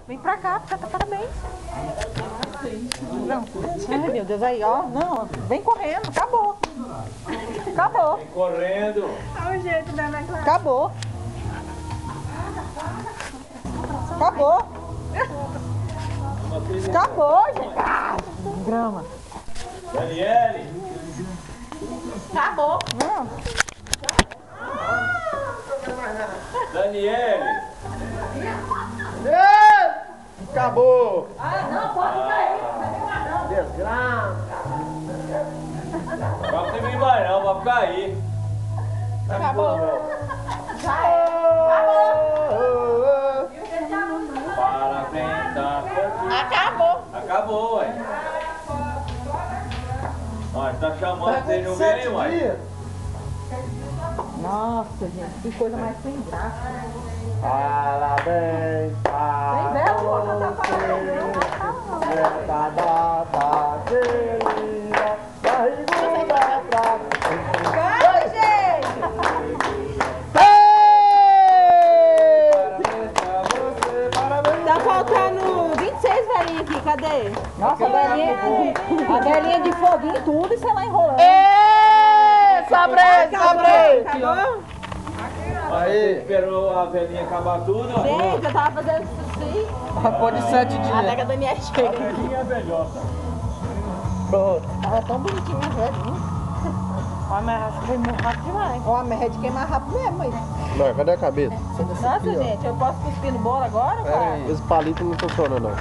Vem pra cá, canta parabéns. Não. Ai, meu Deus, aí, ó. Não, vem correndo, acabou. Acabou. Vem correndo. Olha o jeito da Ana Clara. Acabou. Acabou. Acabou, gente. Ah, grama. Daniele. Acabou. Não. Daniele. Acabou! Ah, não, pode cair. Desgraça! Não vai vir mais não, vai ficar aí. Acabou. Já é. Parabéns, tá? Acabou. Acabou, ué. Nós tá chamando, vocês não verem, ué. Nossa, gente, que coisa mais sem graça. Parabéns Sem vela, não vou cantar parabéns. nesta data querida, barriguda pra... Vai, gente! Parabéns pra você, parabéns! Tá faltando 26 velhinhas aqui, cadê? Nossa, a velhinha de foguinho e tudo, e sei lá, enrolando. Sabrei, sabrei! Acabou? Aí. Você esperou a velhinha acabar tudo, ó. Gente, eu tava fazendo isso assim. Pô de 7 Até que dias. a Daniela chega. Velhinha é velhota. Pronto. Tava tão bonitinha a velhinha. Ó, mas acho que foi muito rápido demais. Ó, a média que é mais rápido mesmo aí. Não, cadê a cabeça? Nossa, gente, eu posso cuspir no bolo agora, cara? Esse palito não funciona não.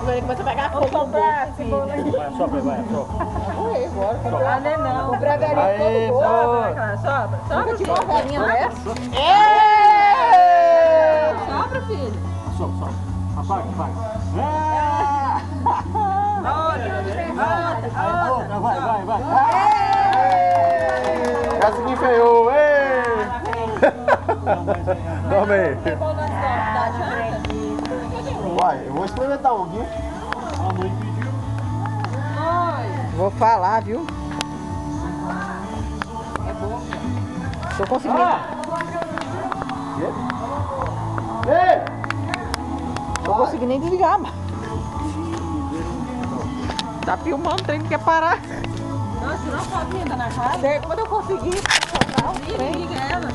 Ele começa a pegar fogo no braço, filho. Vai, sopra, vai, sopra. Ué, bora. Ah, não é não. Comprei a velhinha Aí, todo bolo. Sobra, cara, sobra. Nunca Sobra, tirou uma filho. velhinha dessa. Sobra, filho. Sopra, sopra. Apaga, apaga. Vai. Essa que enfeiou, ei! Toma aí. Uai, eu vou experimentar um aqui. Vou falar, viu? Tô conseguindo. Ei! Não consegui nem desligar, mano. Tá filmando, tem que parar. Nossa, não pode vir, tá na casa? Quando eu conseguir, soltar o trem. Liga ela.